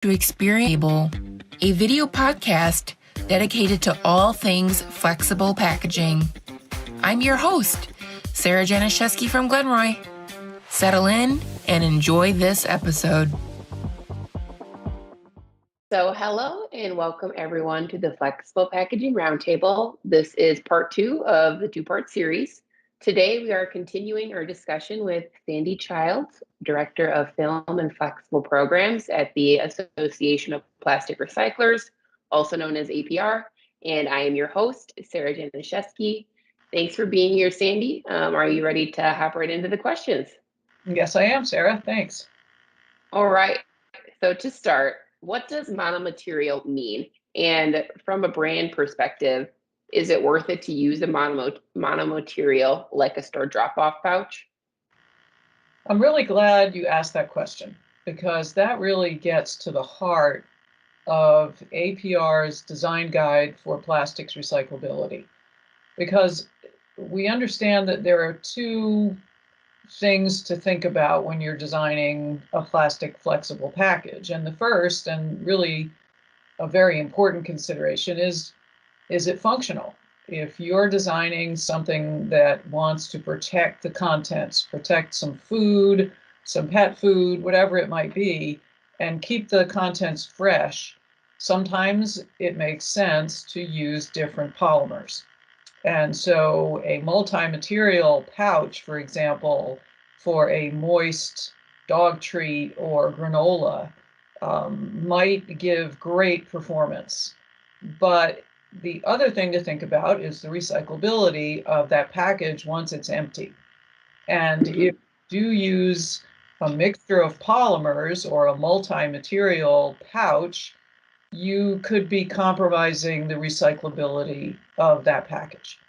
to Experience, a video podcast dedicated to all things flexible packaging. I'm your host, Sarah Janishevsky from Glenroy. Settle in and enjoy this episode. So hello and welcome everyone to the Flexible Packaging Roundtable. This is part 2 of the two-part series. Today we are continuing our discussion with Sandi Childs, Director of Film and Flexible Programs at the Association of Plastic Recyclers, also known as APR, and I am your host, Sarah Janishevsky. Thanks for being here, Sandi. Are you ready to hop right into the questions? Yes, I am, Sarah. Thanks. All right. So to start, what does monomaterial mean? And from a brand perspective, is it worth it to use a monomaterial like a store drop-off pouch? I'm really glad you asked that question because that really gets to the heart of APR's design guide for plastics recyclability. Because we understand that there are two things to think about when you're designing a plastic flexible package. And the first, and really a very important consideration, is it functional? If you're designing something that wants to protect the contents, protect some food, some pet food, whatever it might be, and keep the contents fresh, sometimes it makes sense to use different polymers. And so a multi-material pouch, for example, for a moist dog treat or granola might give great performance. But the other thing to think about is the recyclability of that package once it's empty. And if you do use a mixture of polymers or a multi-material pouch, you could be compromising the recyclability of that package.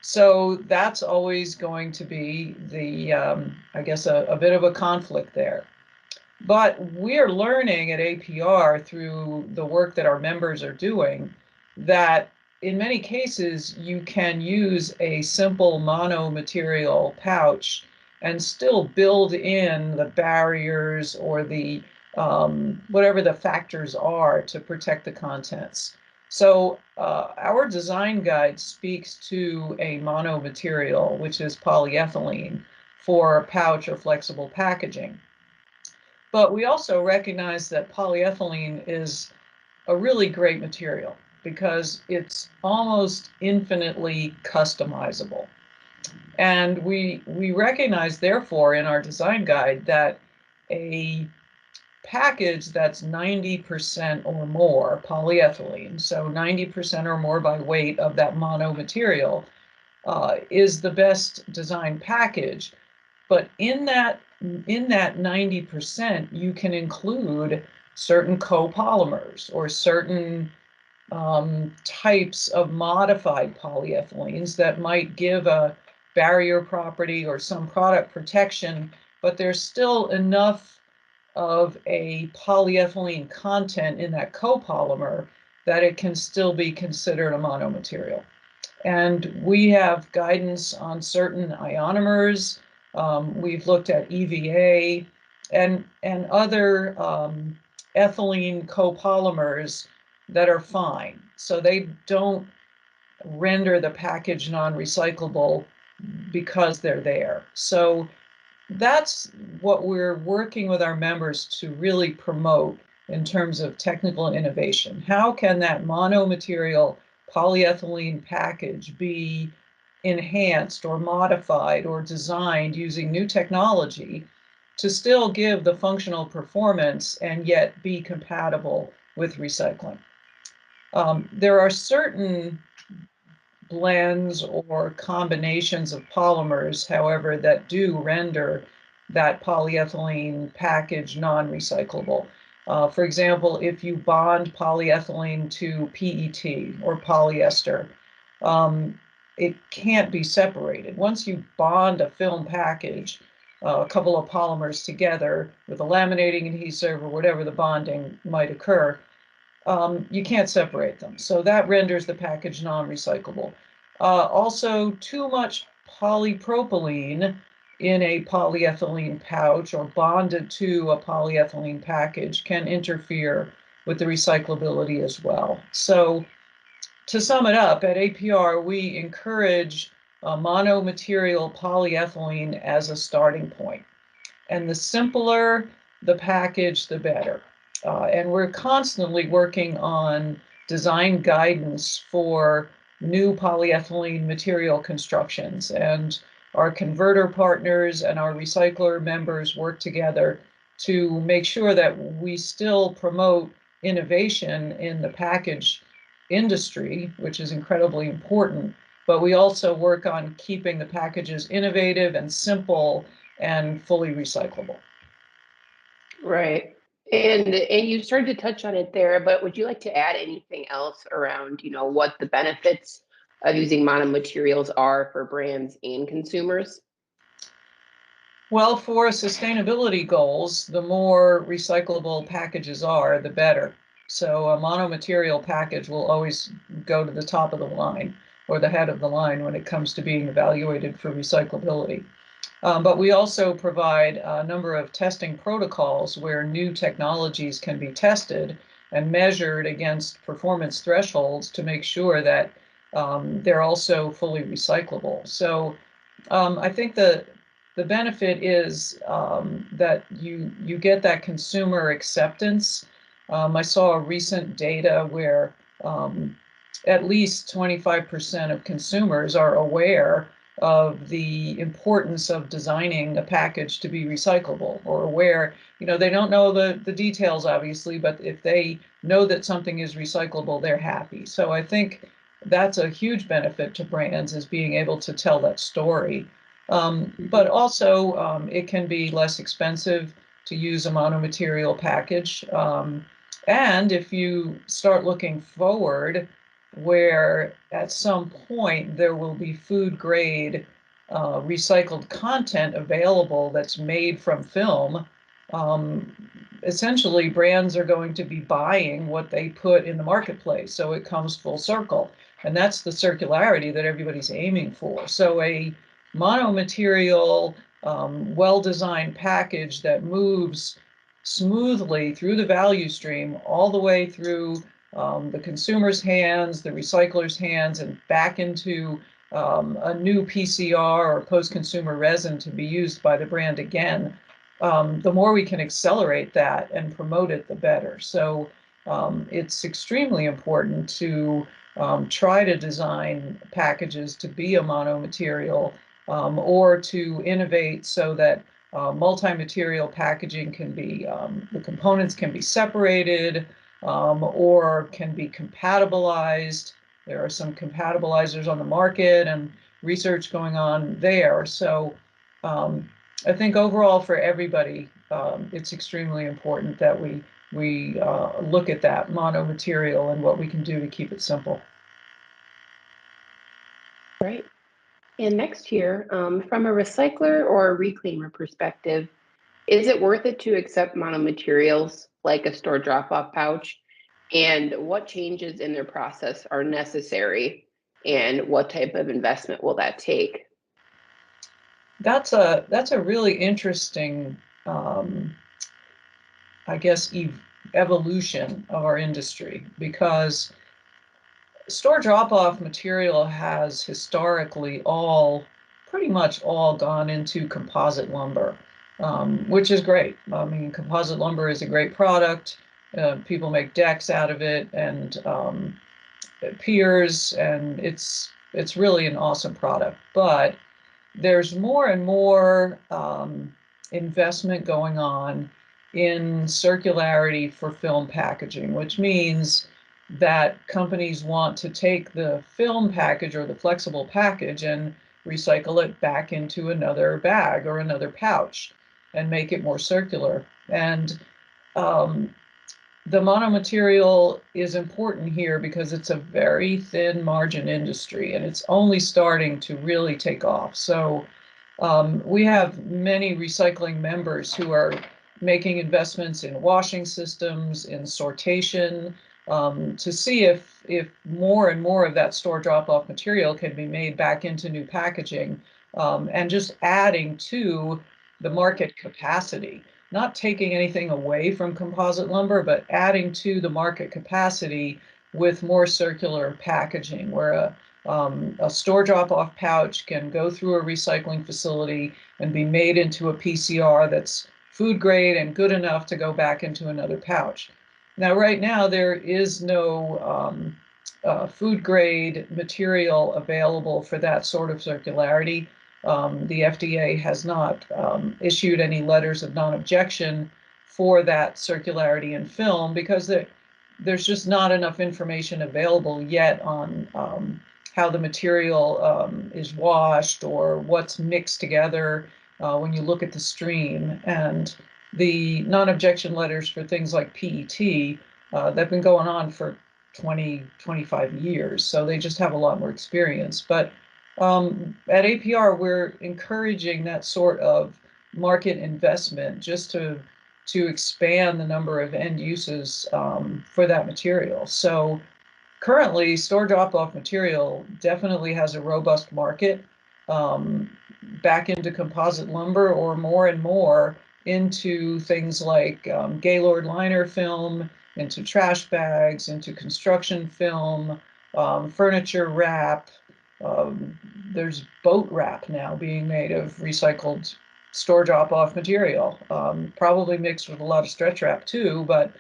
So that's always going to be the, I guess, a bit of a conflict there. But we're learning at APR through the work that our members are doing that in many cases you can use a simple mono-material pouch and still build in the barriers or the whatever the factors are to protect the contents. So our design guide speaks to a mono-material, which is polyethylene, for pouch or flexible packaging. But we also recognize that polyethylene is a really great material because it's almost infinitely customizable. And we recognize, therefore, in our design guide that a package that's 90% or more polyethylene, so 90% or more by weight of that mono material, is the best design package. But in that 90%, you can include certain copolymers or certain types of modified polyethylenes that might give a barrier property or some product protection, but there's still enough of a polyethylene content in that copolymer that it can still be considered a monomaterial. And we have guidance on certain ionomers. We've looked at EVA and other ethylene copolymers that are fine. So they don't render the package non-recyclable because they're there. So that's what we're working with our members to really promote in terms of technical innovation. How can that monomaterial polyethylene package be enhanced or modified or designed using new technology to still give the functional performance and yet be compatible with recycling? There are certain blends or combinations of polymers, however, that do render that polyethylene package non-recyclable. For example, if you bond polyethylene to PET or polyester, it can't be separated. Once you bond a film package, a couple of polymers together with a laminating adhesive or whatever the bonding might occur, you can't separate them. So that renders the package non-recyclable. Also, too much polypropylene in a polyethylene pouch or bonded to a polyethylene package can interfere with the recyclability as well. So to sum it up, at APR, we encourage monomaterial polyethylene as a starting point. And the simpler the package, the better. And we're constantly working on design guidance for new polyethylene material constructions. And our converter partners and our recycler members work together to make sure that we still promote innovation in the package industry, which is incredibly important, but we also work on keeping the packages innovative and simple and fully recyclable. Right. And you started to touch on it there, but would you like to add anything else around, what the benefits of using monomaterials are for brands and consumers? Well, for sustainability goals, the more recyclable packages are, the better. So a monomaterial package will always go to the top of the line or the head of the line when it comes to being evaluated for recyclability. But we also provide a number of testing protocols where new technologies can be tested and measured against performance thresholds to make sure that they're also fully recyclable. So I think the benefit is that you get that consumer acceptance. I saw a recent data where at least 25% of consumers are aware of the importance of designing a package to be recyclable, or aware, they don't know the details obviously, but if they know that something is recyclable, they're happy. So I think that's a huge benefit to brands, is being able to tell that story. But also it can be less expensive to use a monomaterial package. And if you start looking forward, where at some point there will be food grade recycled content available that's made from film, essentially brands are going to be buying what they put in the marketplace. So it comes full circle. And that's the circularity that everybody's aiming for. So a monomaterial, well-designed package that moves smoothly through the value stream, all the way through the consumer's hands, the recycler's hands, and back into a new PCR or post-consumer resin to be used by the brand again. The more we can accelerate that and promote it, the better. So it's extremely important to try to design packages to be a monomaterial, or to innovate so that multi-material packaging can be, the components can be separated, or can be compatibilized. There are some compatibilizers on the market and research going on there. So I think overall for everybody, it's extremely important that we look at that monomaterial and what we can do to keep it simple. Right. And next year, from a recycler or a reclaimer perspective, is it worth it to accept monomaterials like a store drop-off pouch? And what changes in their process are necessary? And what type of investment will that take? That's a really interesting, I guess, evolution of our industry, because store drop-off material has historically pretty much all gone into composite lumber, which is great. I mean, composite lumber is a great product. People make decks out of it and piers, and it's really an awesome product. But there's more and more investment going on in circularity for film packaging, which means that companies want to take the film package or the flexible package and recycle it back into another bag or another pouch and make it more circular. And the monomaterial is important here because it's a very thin margin industry and it's only starting to really take off. So we have many recycling members who are making investments in washing systems, in sortation, to see if more and more of that store drop-off material can be made back into new packaging and just adding to the market capacity, not taking anything away from composite lumber, but adding to the market capacity with more circular packaging, where a store drop-off pouch can go through a recycling facility and be made into a PCR that's food grade and good enough to go back into another pouch. Now, right now, there is no food grade material available for that sort of circularity. The FDA has not issued any letters of non-objection for that circularity in film because there's just not enough information available yet on how the material is washed or what's mixed together when you look at the stream. And the non-objection letters for things like PET, they've been going on for 20, 25 years, so they just have a lot more experience. But at APR, we're encouraging that sort of market investment just to expand the number of end uses for that material. So currently, store drop-off material definitely has a robust market back into composite lumber or more and more into things like Gaylord liner film, into trash bags, into construction film, furniture wrap. There's boat wrap now being made of recycled store drop-off material, probably mixed with a lot of stretch wrap too, but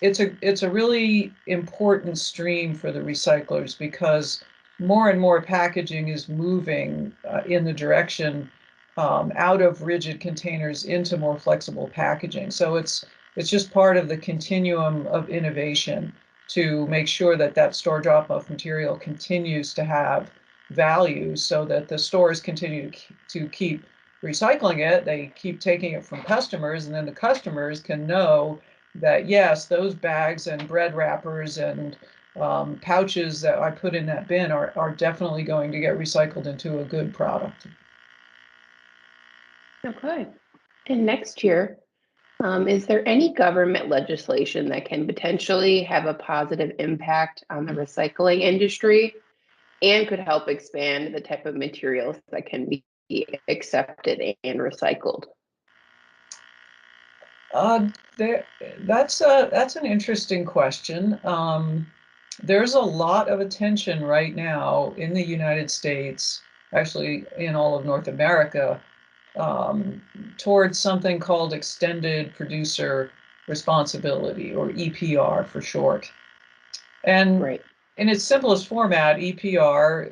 it's a really important stream for the recyclers because more and more packaging is moving in the direction out of rigid containers into more flexible packaging. So it's just part of the continuum of innovation to make sure that that store drop-off material continues to have value so that the stores continue to keep recycling it. They keep taking it from customers, and then the customers can know that, yes, those bags and bread wrappers and pouches that I put in that bin are definitely going to get recycled into a good product. Okay. And next year, is there any government legislation that can potentially have a positive impact on the recycling industry and could help expand the type of materials that can be accepted and recycled? That's an interesting question. There's a lot of attention right now in the United States, actually in all of North America, towards something called extended producer responsibility, or EPR for short. And Right. in its simplest format, EPR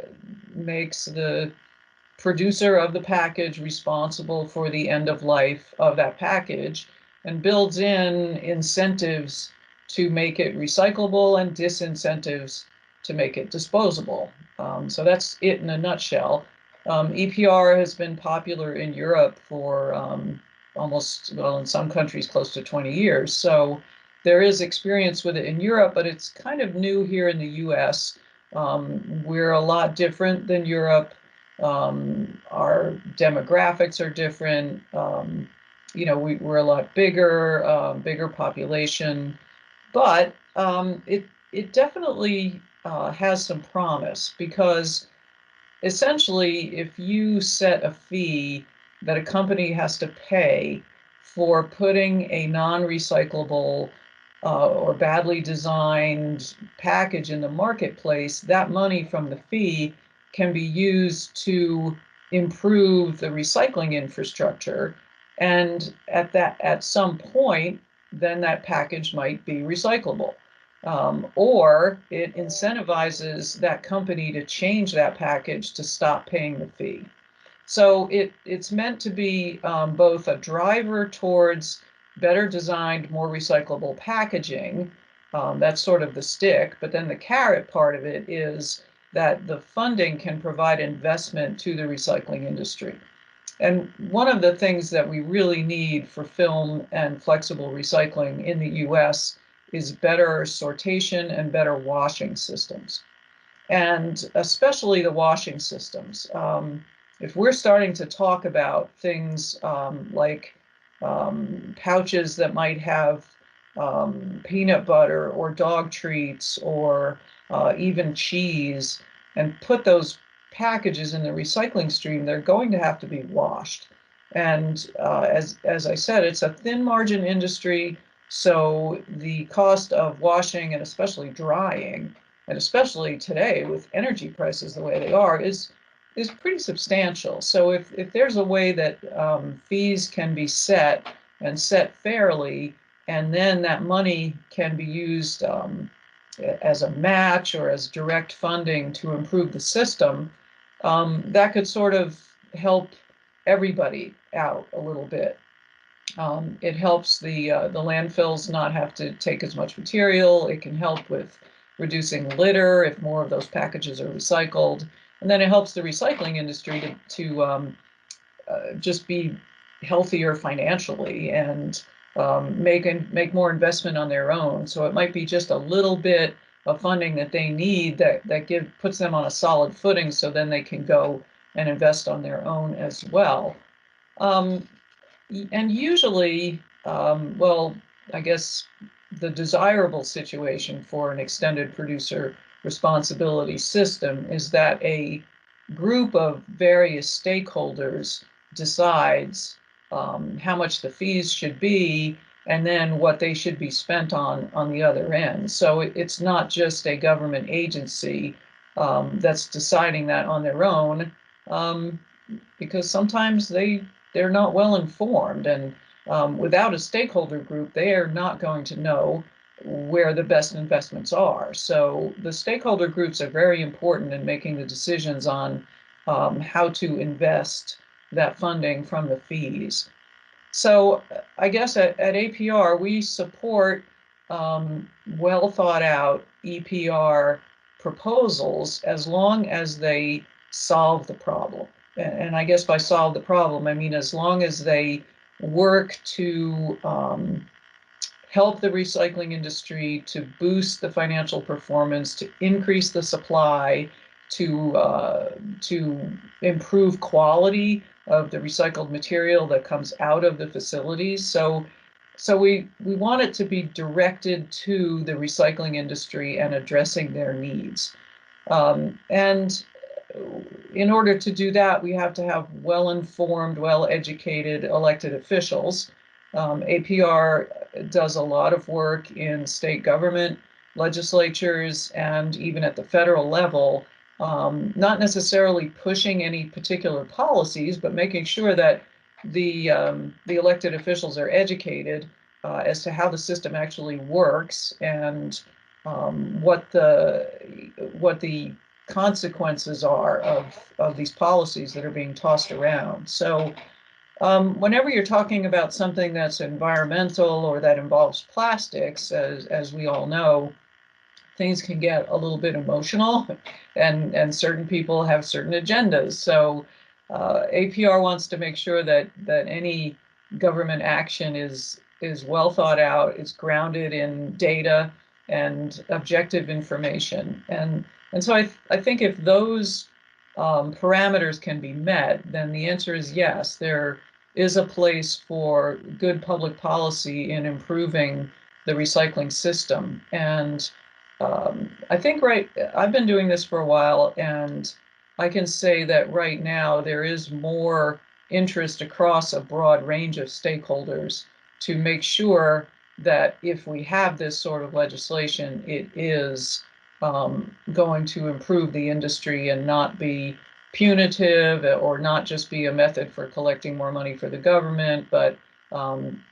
makes the producer of the package responsible for the end of life of that package and builds in incentives to make it recyclable and disincentives to make it disposable. So that's it in a nutshell. EPR has been popular in Europe for almost, well, in some countries, close to 20 years. So there is experience with it in Europe, but it's kind of new here in the US. We're a lot different than Europe. Our demographics are different. We're a lot bigger, bigger population, but it definitely has some promise because essentially, if you set a fee that a company has to pay for putting a non-recyclable or badly designed package in the marketplace, that money from the fee can be used to improve the recycling infrastructure. And at some point, then that package might be recyclable. Or it incentivizes that company to change that package to stop paying the fee. So it's meant to be both a driver towards better designed, more recyclable packaging. That's sort of the stick, but then the carrot part of it is that the funding can provide investment to the recycling industry. And one of the things that we really need for film and flexible recycling in the US is better sortation and better washing systems. And especially the washing systems. If we're starting to talk about things like pouches that might have peanut butter or dog treats or even cheese, and put those packages in the recycling stream, they're going to have to be washed. And as I said, it's a thin margin industry, so the cost of washing and especially drying, and especially today with energy prices the way they are, is pretty substantial. So if there's a way that fees can be set and set fairly, and then that money can be used as a match or as direct funding to improve the system, that could sort of help everybody out a little bit. It helps the landfills not have to take as much material. It can help with reducing litter if more of those packages are recycled. And then it helps the recycling industry to just be healthier financially and make more investment on their own. So it might be just a little bit of funding that they need that puts them on a solid footing, so then they can go and invest on their own as well. And usually, well, I guess the desirable situation for an extended producer responsibility system is that a group of various stakeholders decides how much the fees should be and then what they should be spent on the other end. So it's not just a government agency that's deciding that on their own, because sometimes they're not well informed, and without a stakeholder group, they are not going to know where the best investments are. So the stakeholder groups are very important in making the decisions on how to invest that funding from the fees. So I guess at APR, we support well thought out EPR proposals as long as they solve the problem. And I guess by solve the problem, I mean as long as they work to help the recycling industry, to boost the financial performance, to increase the supply, to improve quality of the recycled material that comes out of the facilities. So we want it to be directed to the recycling industry and addressing their needs. And in order to do that, we have to have well-informed, well-educated elected officials. APR does a lot of work in state government, legislatures, and even at the federal level, not necessarily pushing any particular policies, but making sure that the elected officials are educated as to how the system actually works and what the consequences are of these policies that are being tossed around. So whenever you're talking about something that's environmental or that involves plastics, as we all know, things can get a little bit emotional, and certain people have certain agendas. So APR wants to make sure that any government action is well thought out, is grounded in data and objective information. And so I think if those parameters can be met, then the answer is yes, there is a place for good public policy in improving the recycling system. And I think I've been doing this for a while, and I can say that right now there is more interest across a broad range of stakeholders to make sure that if we have this sort of legislation, it is going to improve the industry and not be punitive, or not just be a method for collecting more money for the government, but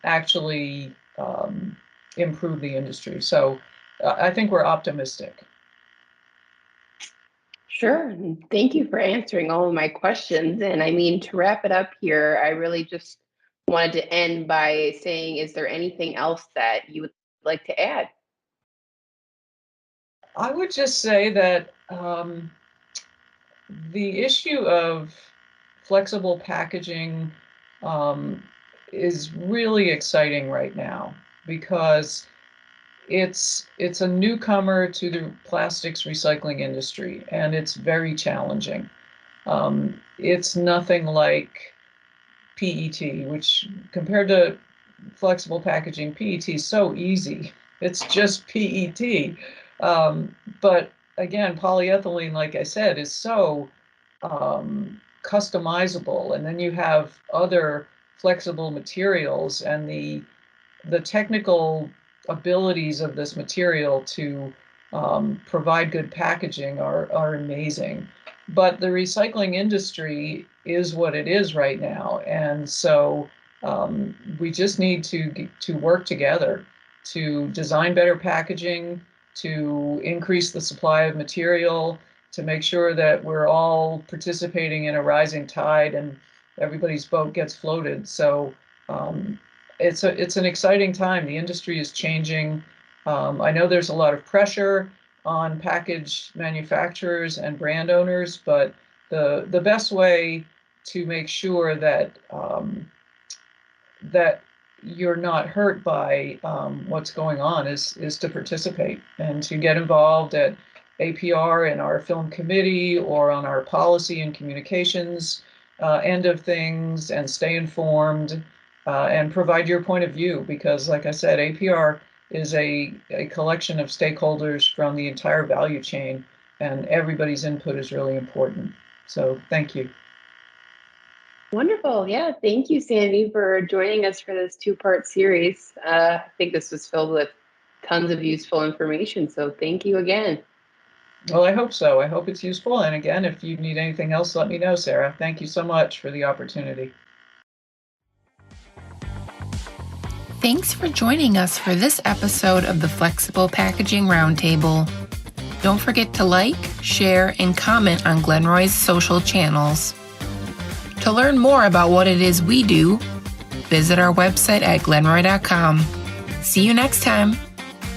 actually improve the industry. So I think we're optimistic. Sure. Thank you for answering all of my questions. And I mean, to wrap it up here, I really just wanted to end by saying, is there anything else that you would like to add? I would just say that the issue of flexible packaging is really exciting right now, because it's a newcomer to the plastics recycling industry, and it's very challenging. It's nothing like PET, which compared to flexible packaging, PET is so easy. It's just PET. But again, polyethylene, like I said, is so customizable, and then you have other flexible materials, and the technical abilities of this material to provide good packaging are amazing. But the recycling industry is what it is right now, and so we just need to work together to design better packaging, to increase the supply of material, to make sure that we're all participating in a rising tide and everybody's boat gets floated. So it's an exciting time. The industry is changing. I know there's a lot of pressure on package manufacturers and brand owners, but the best way to make sure that that you're not hurt by what's going on is to participate and to get involved at APR in our film committee or on our policy and communications end of things, and stay informed and provide your point of view, because like I said, APR is a collection of stakeholders from the entire value chain, and everybody's input is really important. So thank you. Wonderful. Yeah. Thank you, Sandi, for joining us for this two-part series. I think this was filled with tons of useful information. So thank you again. Well, I hope so. I hope it's useful. And again, if you need anything else, let me know, Sarah. Thank you so much for the opportunity. Thanks for joining us for this episode of the Flexible Packaging Roundtable. Don't forget to like, share, and comment on Glenroy's social channels. To learn more about what it is we do, visit our website at glenroy.com. See you next time.